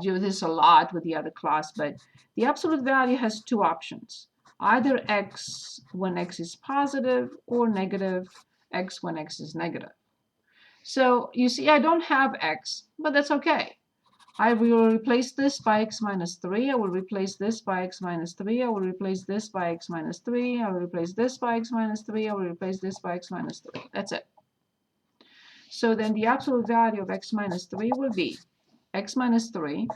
do this a lot with the other class, but the absolute value has two options. Either x when x is positive or negative x when x is negative. So you see, I don't have x, but that's okay. I will replace this by x minus 3. I will replace this by x minus 3. I will replace this by x minus 3. I will replace this by x minus 3. I will replace this by x minus 3. That's it. So then the absolute value of x minus 3 will be x minus 3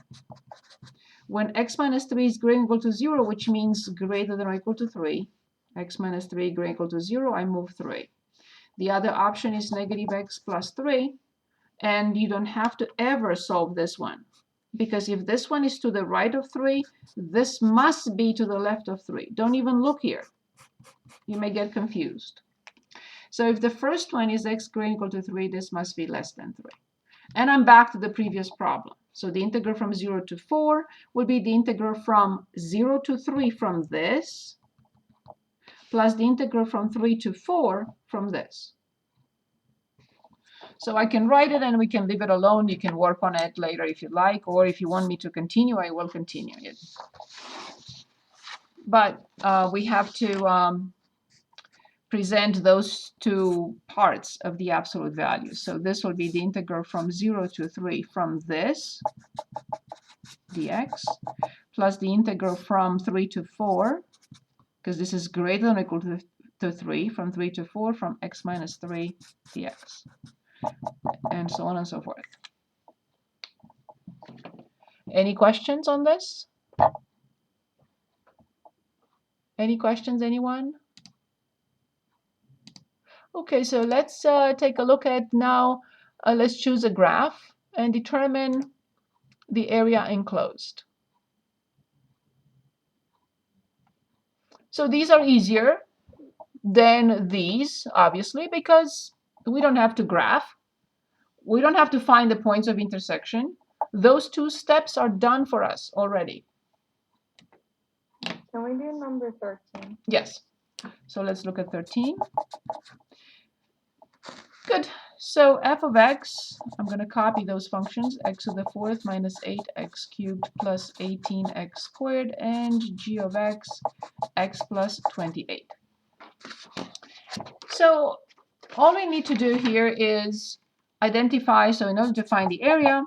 when x minus 3 is greater than or equal to 0, which means greater than or equal to 3. X minus 3 greater than or equal to 0, I move 3. The other option is negative x plus 3, and you don't have to ever solve this one, because if this one is to the right of 3, this must be to the left of 3. Don't even look here. You may get confused. So if the first one is x greater than or equal to 3, this must be less than 3. And I'm back to the previous problem. So the integral from 0 to 4 will be the integral from 0 to 3 from this, plus the integral from 3 to 4 from this. So I can write it and we can leave it alone. You can work on it later if you like, or if you want me to continue, I will continue it. But we have to present those two parts of the absolute value. So this will be the integral from 0 to 3 from this, dx, plus the integral from 3 to 4, because this is greater than or equal to 3, from 3 to 4, from x minus 3 dx, and so on and so forth. Any questions on this? Any questions, anyone? Okay, so let's take a look at now. Let's choose a graph and determine the area enclosed. So these are easier than these, obviously, because we don't have to graph. We don't have to find the points of intersection. Those two steps are done for us already. Can we do number 13? Yes. So let's look at 13. Good. So f of x, I'm going to copy those functions, x to the 4th minus 8x cubed plus 18x squared, and g of x, x plus 28. So all we need to do here is identify, so in order to find the area,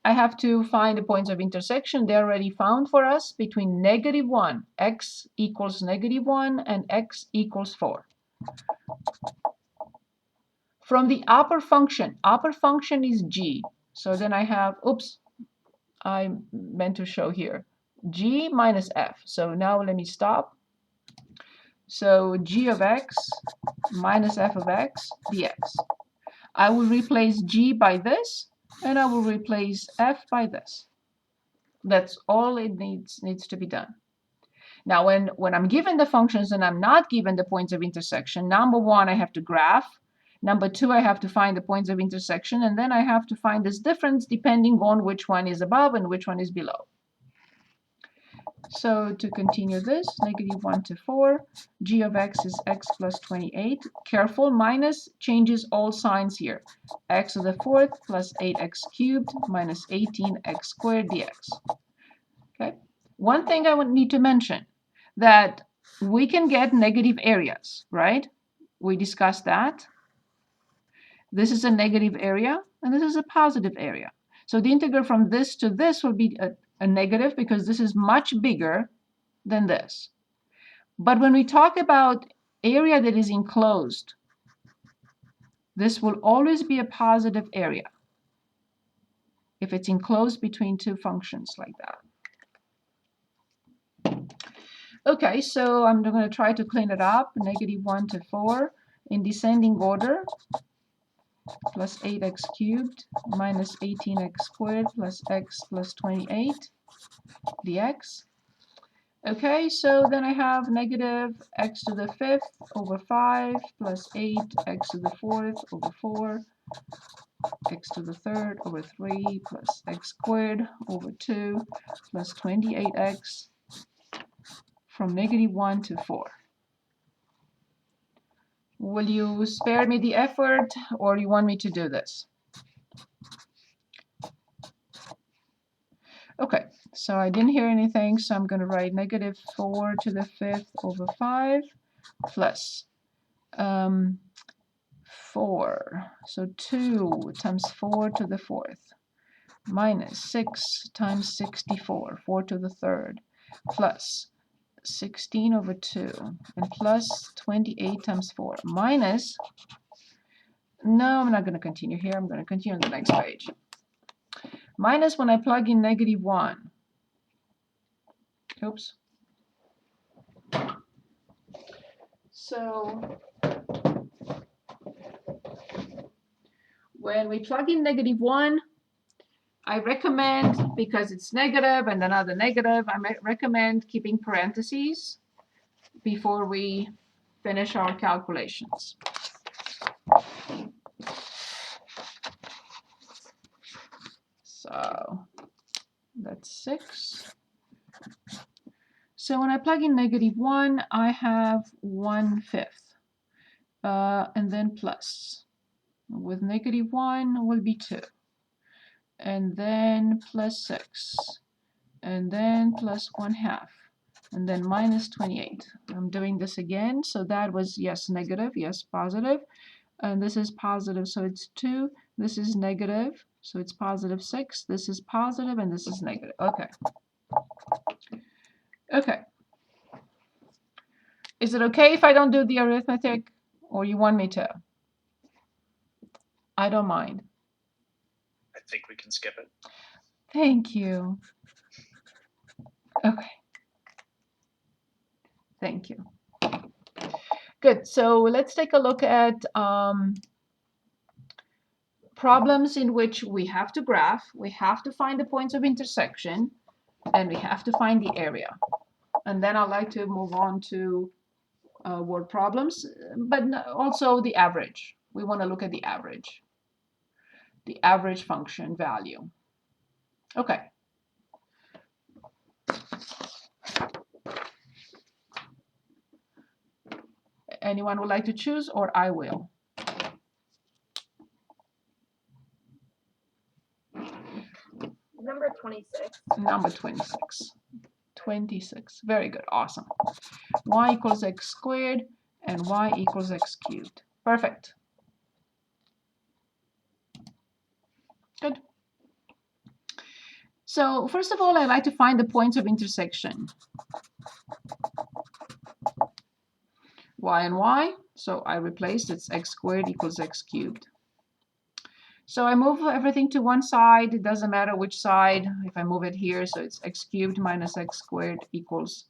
I have to find the points of intersection. They're already found for us between -1, x equals -1, and x equals 4. From the upper function is g. So then I have, oops, I meant to show here, g minus f. So now let me stop. So g of x minus f of x dx. I will replace g by this, and I will replace f by this. That's all it needs to be done. Now, when I'm given the functions and I'm not given the points of intersection, number one, I have to graph. Number two, I have to find the points of intersection, and then I have to find this difference depending on which one is above and which one is below. So to continue this, -1 to 4, g of x is x plus 28. Careful, minus changes all signs here. X to the 4th plus 8x cubed minus 18x squared dx. Okay. One thing I would need to mention, that we can get negative areas, right? We discussed that. This is a negative area, and this is a positive area. So the integral from this to this will be a negative, because this is much bigger than this. But when we talk about area that is enclosed, this will always be a positive area if it's enclosed between two functions like that. Okay, so I'm going to try to clean it up. -1 to 4 in descending order, plus 8x cubed minus 18x squared plus x plus 28 dx. Okay, so then I have negative x to the 5th over 5 plus 8 x to the 4th over 4 x to the 3rd over 3 plus x squared over 2 plus 28x from -1 to 4. Will you spare me the effort, or do you want me to do this? So I didn't hear anything, so I'm going to write negative 4 to the 5th over 5 plus 4. So 2 times 4 to the 4th minus 6 times 64, 4 to the 3rd, plus 16 over 2 and plus 28 times 4 minus, no, I'm not going to continue here. I'm going to continue on the next page. Minus when I plug in negative 1. Oops. So when we plug in negative 1, I recommend, because it's negative and another negative, I recommend keeping parentheses before we finish our calculations. So that's 6. So when I plug in negative 1, I have 1/5. And then plus. With negative 1 will be 2. And then plus 6. And then plus 1/2. And then minus 28. I'm doing this again. So that was, yes, negative, yes, positive. And this is positive, so it's 2. This is negative, so it's positive 6. This is positive, and this is negative. Okay. Okay. Is it okay if I don't do the arithmetic, or you want me to? I don't mind. I think we can skip it. Thank you. Okay. Thank you. Good. So let's take a look at problems in which we have to graph, we have to find the points of intersection, and we have to find the area. And then I'd like to move on to word problems, but also the average. We want to look at the average function value. Okay. Anyone would like to choose, or I will? Number 26. Number 26. 26. Very good. Awesome. Y equals x squared and y equals x cubed. Perfect. Good. So first of all, I like to find the points of intersection. Y and y. So I replaced it's x squared equals x cubed. So I move everything to one side. It doesn't matter which side. If I move it here, so it's x cubed minus x squared equals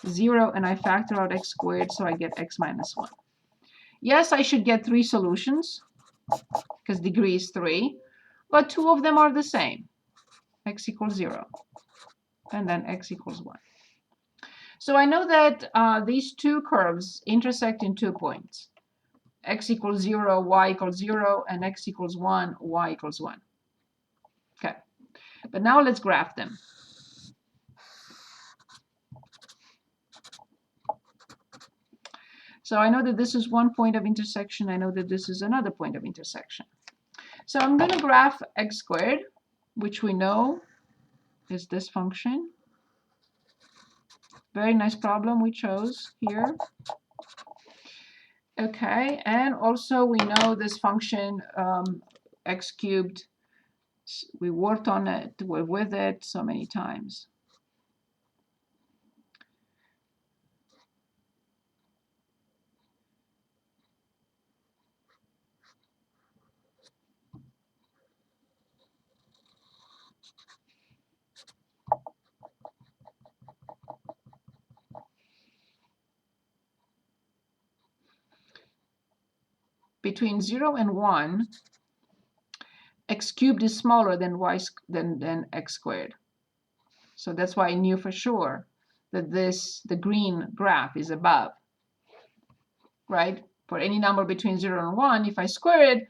0. And I factor out x squared, so I get x minus 1. Yes, I should get 3 solutions because degree is 3. But 2 of them are the same. X equals 0. And then x equals 1. So I know that these two curves intersect in 2 points. X equals 0, y equals 0, and x equals 1, y equals 1. Okay, but now let's graph them. So I know that this is one point of intersection. I know that this is another point of intersection. So I'm going to graph x squared, which we know is this function. Very nice problem we chose here. Okay, and also we know this function x cubed. We worked on it, we're with it so many times. Between 0 and 1, x cubed is smaller than than x squared. So that's why I knew for sure that the green graph is above, right? For any number between 0 and 1, if I square it,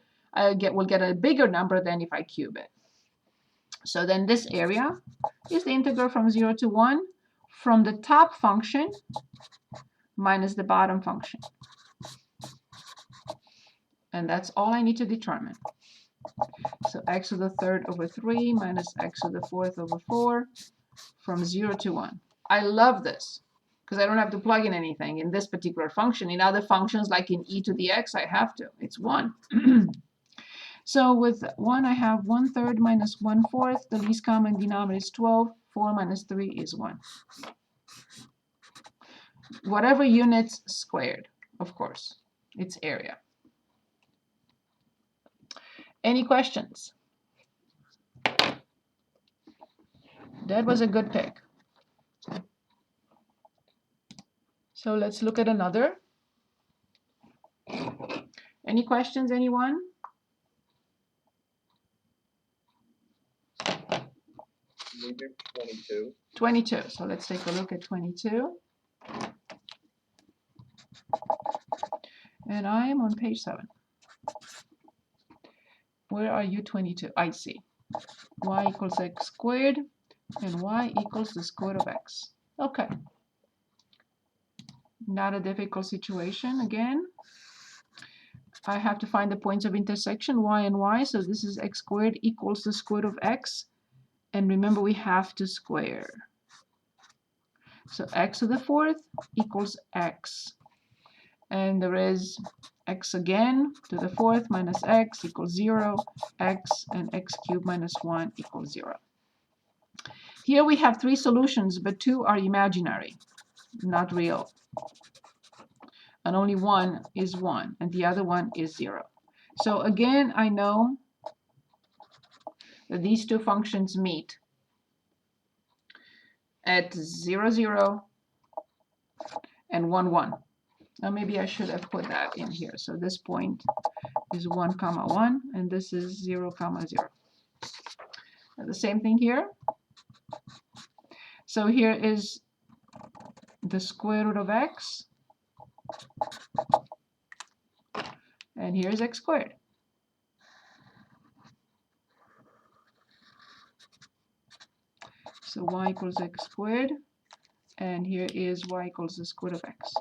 will get a bigger number than if I cube it. So then this area is the integral from 0 to 1 from the top function minus the bottom function. And that's all I need to determine. So x to the 3rd over 3 minus x to the 4th over 4 from 0 to 1. I love this because I don't have to plug in anything in this particular function. In other functions, like in e to the x, I have to. It's 1. So with 1, I have 1/3 minus 1/4. The least common denominator is 12. 4 minus 3 is 1. Whatever units squared, of course, it's area. Any questions? That was a good pick. So let's look at another. Any questions, anyone? Maybe 22. 22. So let's take a look at 22. And I am on page 7. Where are you, 22? I see. Y equals x squared, and y equals the square root of x. Okay. Not a difficult situation again. I have to find the points of intersection, y and y. So this is x squared equals the square root of x. And remember, we have to square. So x to the 4th equals x. And there is x again to the 4th minus x equals 0, x, and x cubed minus 1 equals 0. Here we have 3 solutions, but 2 are imaginary, not real. And only one is 1, and the other one is 0. So again, I know that these 2 functions meet at 0, 0, and 1, 1. Now maybe I should have put that in here. So this point is 1, 1, and this is 0, 0. And the same thing here. So here is the square root of x, and here's x squared. So y equals x squared, and here is y equals the square root of x.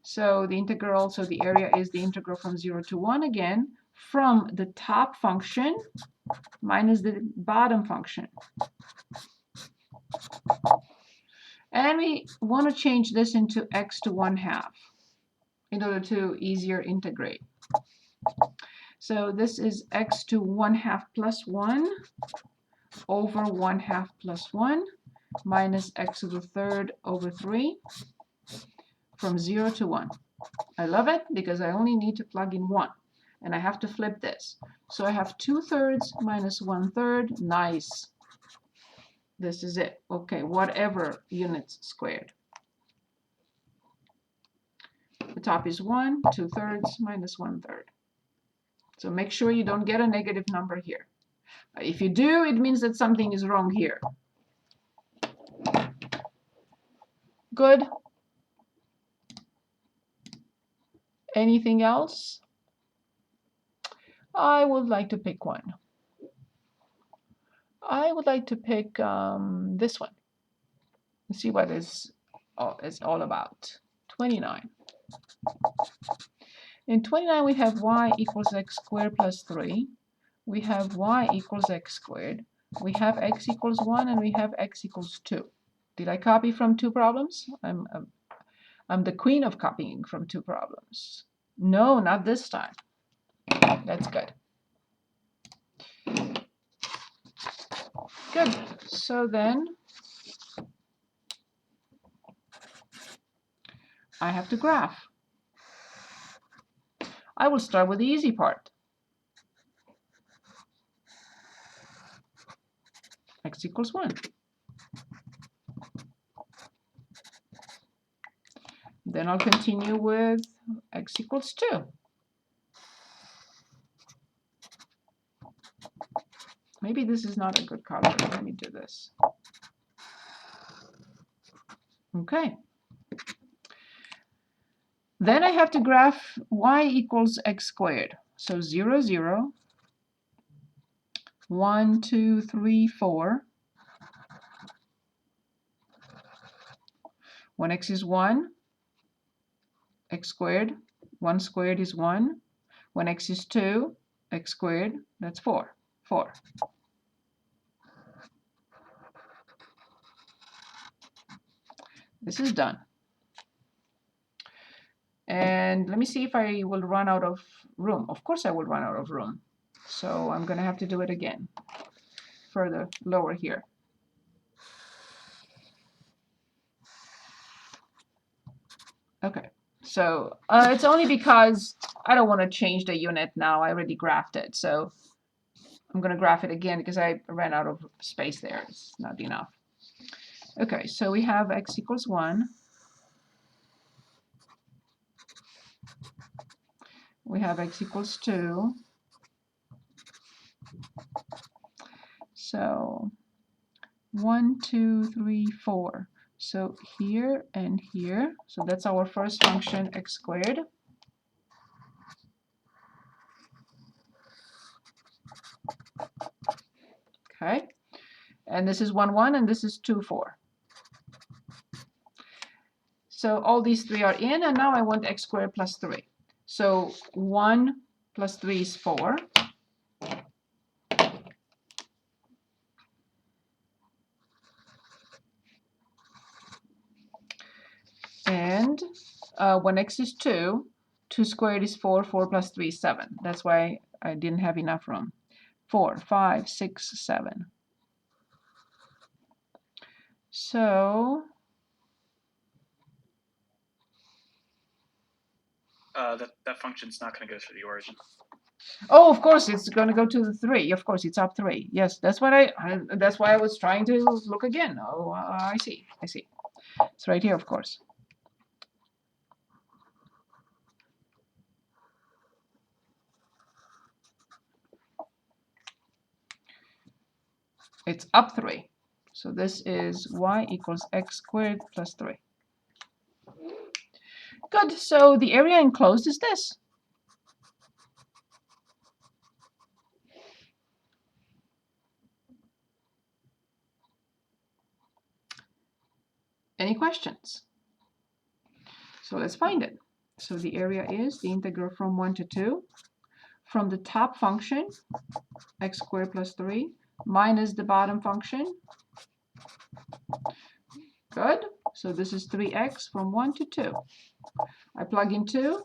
So the integral, so the area is the integral from 0 to 1 again, from the top function minus the bottom function. And we want to change this into x to 1/2 in order to easier integrate. So this is x to 1/2 plus 1 over 1/2 plus 1 minus x to the 3rd over 3 from 0 to 1. I love it because I only need to plug in 1. And I have to flip this. So I have 2/3 minus 1/3. Nice. This is it. Okay, whatever units squared. The top is 1, 2/3 minus 1/3. So make sure you don't get a negative number here. If you do, it means that something is wrong here. Good. Anything else? I would like to pick one. I would like to pick this one. Let's see what it's all about. 29. In 29, we have y equals x squared plus 3. We have y equals x squared. We have x equals 1, and we have x equals 2. Did I copy from 2 problems? I'm the queen of copying from 2 problems. No, not this time. That's good. Good. So then I have to graph. I will start with the easy part. X equals 1. Then I'll continue with x equals 2. Maybe this is not a good color. Let me do this. Okay. Then I have to graph y equals x squared. So 0, 0, 1, 2, 3, 4. When x is 1, x squared. 1 squared is 1. When x is 2, x squared, that's 4. 4. This is done. And let me see if I will run out of room. Of course I will run out of room. So I'm going to have to do it again. Further lower here. Okay. So it's only because I don't want to change the unit now. I already graphed it. So I'm going to graph it again because I ran out of space there. It's not enough. Okay, so we have x equals 1. We have x equals 2. So 1, 2, 3, 4. So here and here. So that's our first function, x squared. Okay. And this is 1, 1, and this is 2, 4. So all these three are in, and now I want x squared plus 3. So 1 plus 3 is 4. And when x is 2, 2 squared is 4, 4 plus 3 is 7. That's why I didn't have enough room. 4, 5, 6, 7. So that function's not going to go through the origin. oh, of course it's going to go to the 3. Of course it's up 3. Yes, that's what that's why I was trying to look again. Oh, I see. I see. It's right here, of course. It's up 3. So this is y equals x squared plus 3. Good. So the area enclosed is this. Any questions? So let's find it. So the area is the integral from 1 to 2 from the top function, x squared plus 3, minus the bottom function. Good. So this is 3x from 1 to 2. I plug in 2,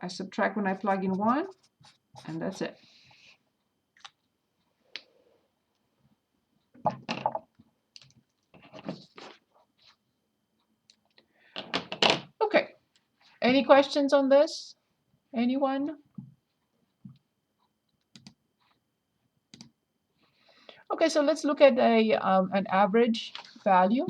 I subtract when I plug in 1, and that's it. Okay. Any questions on this? Anyone? Okay, so let's look at an average value.